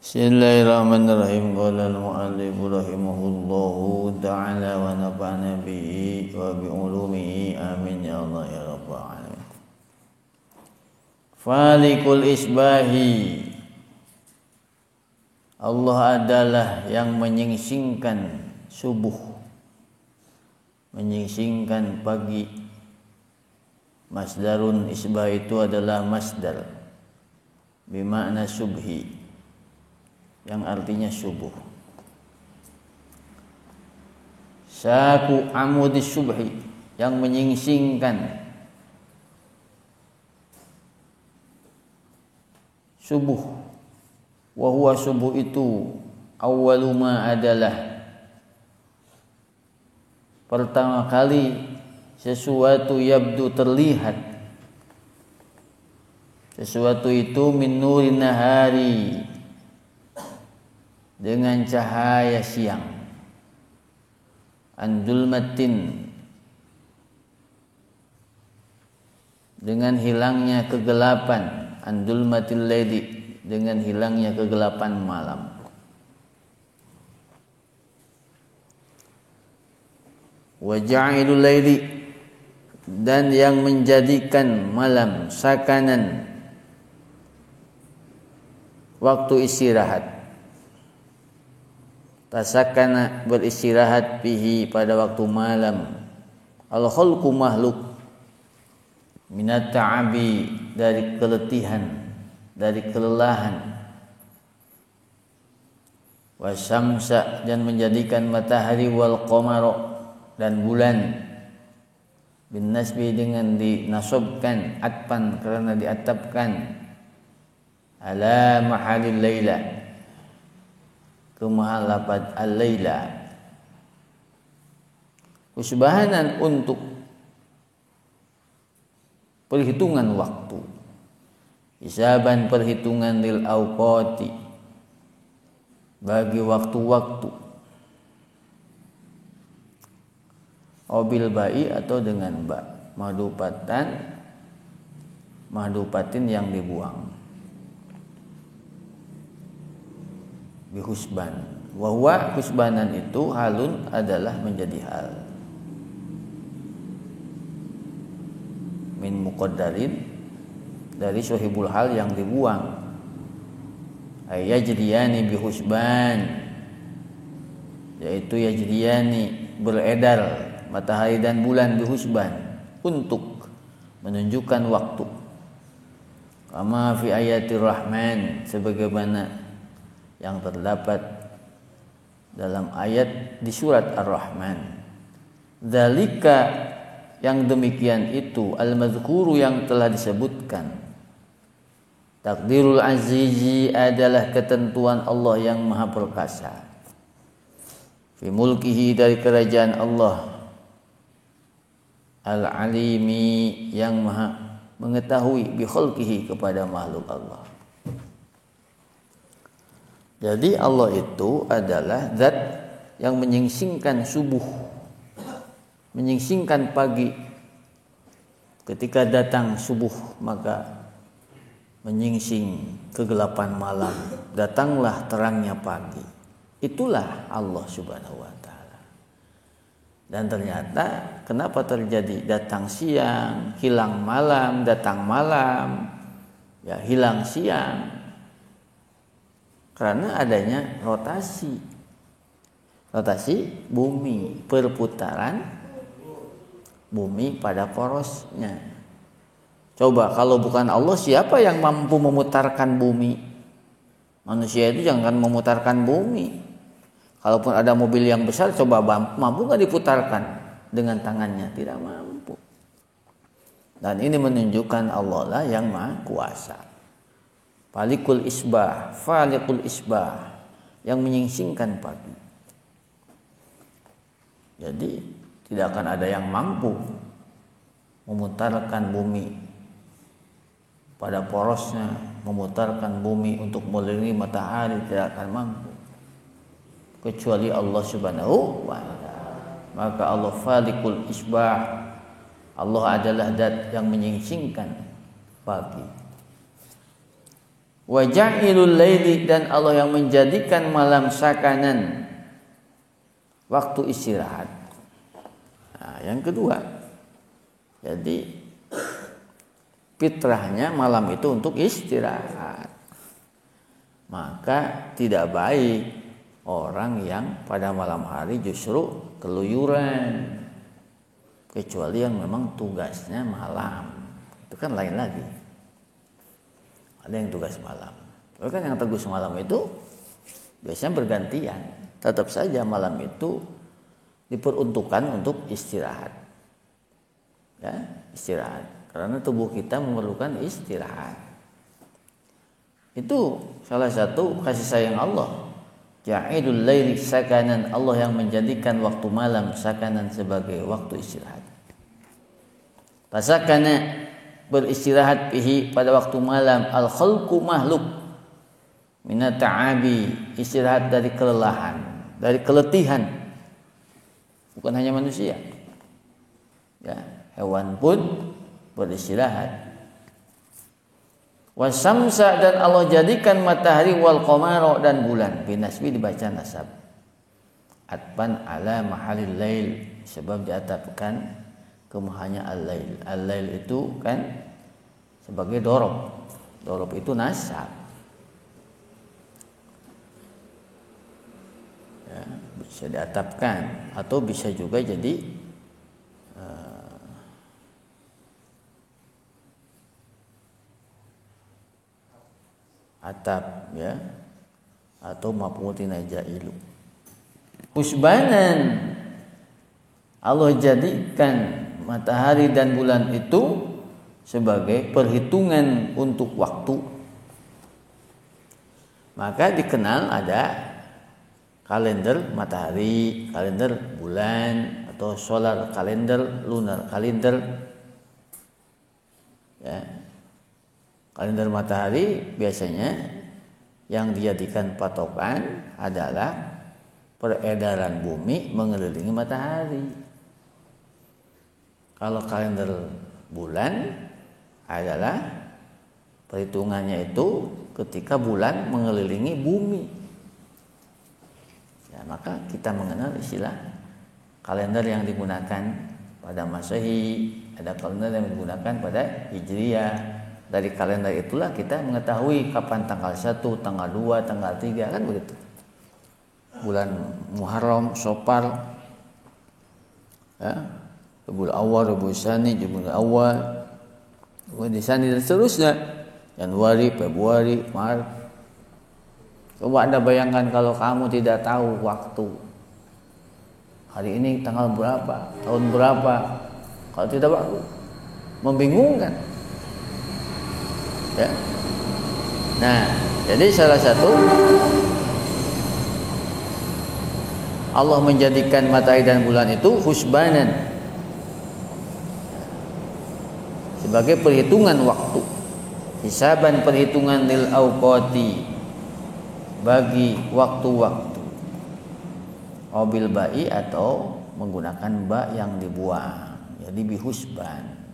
Bismillahirrahmanirrahim. Qala al-mu'allif rahimahullahu ta'ala wa nafa'ana bihi wa bi ulumihi amin ya Allah ya rabbal alamin. Falikul isbahi, Allah adalah yang menyingsingkan subuh, menyingsingkan pagi. Masdarun isbah itu adalah masdar bermakna subhi, yang artinya subuh. Saku amudis subhi, yang menyingsingkan subuh. Wa huwa subuh itu awwaluma adalah pertama kali sesuatu yabdu terlihat, sesuatu itu min nurin nahari, dengan cahaya siang, andulmatin, dengan hilangnya kegelapan, andulmatil laili, dengan hilangnya kegelapan malam. Wa ja'ilul laili, dan yang menjadikan malam sakanan, waktu istirahat. Tasakana, beristirahat, bihi, pada waktu malam. Al-khalqu, makhluk, minat ta'abi, dari keletihan, dari kelelahan. Wasyamsa, dan menjadikan matahari, wal qamara, dan bulan. Bin nasbi, dengan dinasobkan, atpan, karena diatapkan, ala mahalil laila, kemahal lafaz al-laila. Husbahanan, untuk perhitungan waktu. Hisaban, perhitungan, lil awqati, bagi waktu-waktu. Obil ba'i, atau dengan ba, mahdupatin yang dibuang. Bihusban, wahwa husbanan itu halun, adalah menjadi hal, min muqaddarin, dari sohibul hal yang dibuang. Yajriyani bihusban, yaitu yajriyani, beredar matahari dan bulan, bihusban, untuk menunjukkan waktu. Kama fi ayatir rahman, sebagaimana yang terdapat dalam ayat di surat Ar-Rahman. Dzalika, yang demikian itu, al-mazkuru, yang telah disebutkan. Takdirul azizi, adalah ketentuan Allah yang maha perkasa. Fi mulkihi, dari kerajaan Allah. Al-alimi, yang maha mengetahui, bi khalqihi, kepada makhluk Allah. Jadi Allah itu adalah zat yang menyingsingkan subuh, menyingsingkan pagi. Ketika datang subuh, maka menyingsing kegelapan malam, datanglah terangnya pagi. Itulah Allah Subhanahu wa ta'ala. Dan ternyata kenapa terjadi datang siang, hilang malam, datang malam, ya hilang siang? Karena adanya rotasi bumi, perputaran bumi pada porosnya. Coba kalau bukan Allah, siapa yang mampu memutarkan bumi? Manusia itu jangan memutarkan bumi. Kalaupun ada mobil yang besar, coba mampu gak diputarkan dengan tangannya? Tidak mampu. Dan ini menunjukkan Allah lah yang maha kuasa. Falikul isbah, yang menyingsingkan pagi. Jadi tidak akan ada yang mampu memutarkan bumi pada porosnya, memutarkan bumi untuk mengelilingi matahari, tidak akan mampu kecuali Allah Subhanahu wa ta'ala. Maka Allah falikul isbah, Allah adalah zat yang menyingsingkan pagi. Wa ja'ilul laili, dan Allah yang menjadikan malam sakanan, waktu istirahat. Nah, yang kedua, jadi fitrahnya malam itu untuk istirahat. Maka tidak baik orang yang pada malam hari justru keluyuran, kecuali yang memang tugasnya malam. Itu kan lain lagi. Ada yang tugas malam. Kalau kan yang tugas malam itu biasanya bergantian. Tetap saja malam itu diperuntukkan untuk istirahat. Ya, istirahat. Karena tubuh kita memerlukan istirahat. Itu salah satu kasih sayang Allah. Ja'idul laili sakanan, Allah yang menjadikan waktu malam sakanan sebagai waktu istirahat. Fasakana, beristirahat bihi pada waktu malam, al khalqu makhluk minat ta'abi, istirahat dari kelelahan, dari keletihan. Bukan hanya manusia, ya, hewan pun beristirahat. Wasamsa, dan Allah jadikan matahari, wal qamara, dan bulan. Binasbi dibaca nasab, atban ala mahalil lail, sebab diatapkan kemahannya al-lail. Al-lail itu kan sebagai dorob. Dorob itu nasab. Ya, bisa diatapkan atau bisa juga jadi atap, ya, atau maf'ulun jailu. Husbanan, Allah jadikan matahari dan bulan itu sebagai perhitungan untuk waktu. Maka dikenal ada kalender matahari, kalender bulan, atau solar kalender, lunar kalender. Ya. Kalender matahari biasanya yang dijadikan patokan adalah peredaran bumi mengelilingi matahari. Kalau kalender bulan adalah perhitungannya itu ketika bulan mengelilingi bumi. Ya, maka kita mengenal istilah kalender yang digunakan pada Masehi, ada kalender yang digunakan pada Hijriyah. Dari kalender itulah kita mengetahui kapan tanggal 1, tanggal 2, tanggal 3, kan begitu. Bulan Muharram, Safar, ya, Rabiul Awal, Rabiul Tsani, Jumadil Awal, Jumadil Tsani, dan seterusnya. Januari, Februari, Maret. Coba Anda bayangkan kalau kamu tidak tahu waktu. Hari ini tanggal berapa, tahun berapa. Kalau tidak tahu, membingungkan. Ya. Nah, jadi salah satu Allah menjadikan matahari dan bulan itu husbanan, sebagai perhitungan waktu, hisaban, perhitungan lil awqati, bagi waktu-waktu, obil ba'i, atau menggunakan ba yang dibuang, jadi bihusban.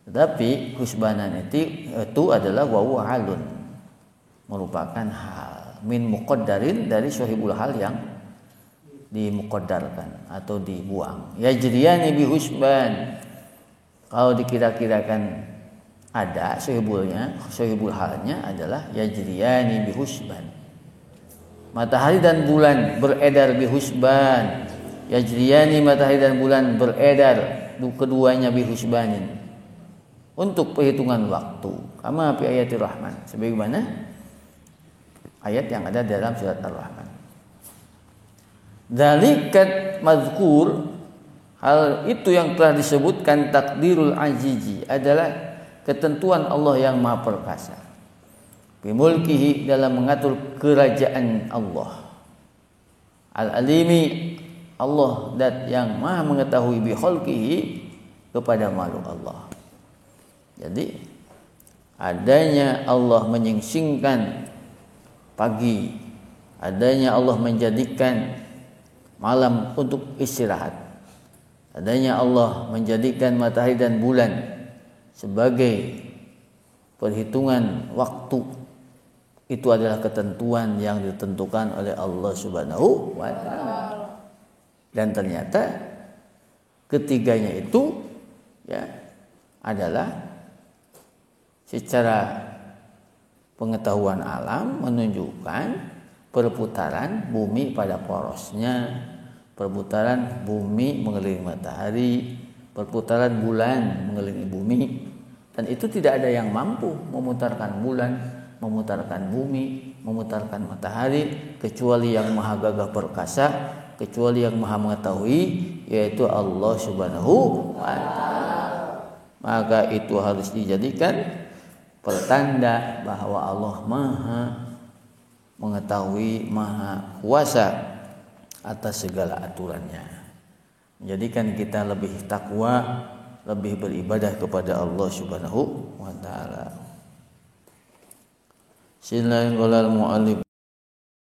Tetapi husbanan itu adalah wawu halun, merupakan hal min muqaddarin, dari sahibul hal yang dimuqaddarkan atau dibuang. Yajriyani bihusban, kalau dikira-kirakan ada sahibulnya, sahibul halnya adalah yajriyani bihusban. Matahari dan bulan beredar bihusban. Yajriyani, matahari dan bulan beredar keduanya bihusbanin, untuk perhitungan waktu. Kama fi ayatir Rahman, sebagaimana ayat yang ada dalam surat Ar-Rahman. Dzalikat mazkur, hal itu yang telah disebutkan takdirul azizi, adalah ketentuan Allah yang maha perkasa. Bimulkihi, dalam mengatur kerajaan Allah. Al-alimi, Allah dat yang maha mengetahui, bi khalqihi, kepada makhluk Allah. Jadi adanya Allah menyingsingkan pagi, adanya Allah menjadikan malam untuk istirahat, adanya Allah menjadikan matahari dan bulan sebagai perhitungan waktu, itu adalah ketentuan yang ditentukan oleh Allah Subhanahu wa taala. Dan ternyata ketiganya itu ya adalah secara pengetahuan alam menunjukkan perputaran bumi pada porosnya, perputaran bumi mengelilingi matahari, perputaran bulan mengelilingi bumi, dan itu tidak ada yang mampu memutarkan bulan, memutarkan bumi, memutarkan matahari kecuali yang maha gagah perkasa, kecuali yang maha mengetahui, yaitu Allah Subhanahu wa taala. Maka itu harus dijadikan pertanda bahwa Allah maha mengetahui, maha kuasa atas segala aturannya. Menjadikan kita lebih takwa, lebih beribadah kepada Allah Subhanahu wa taala. Bismillahirrahmanirrahim.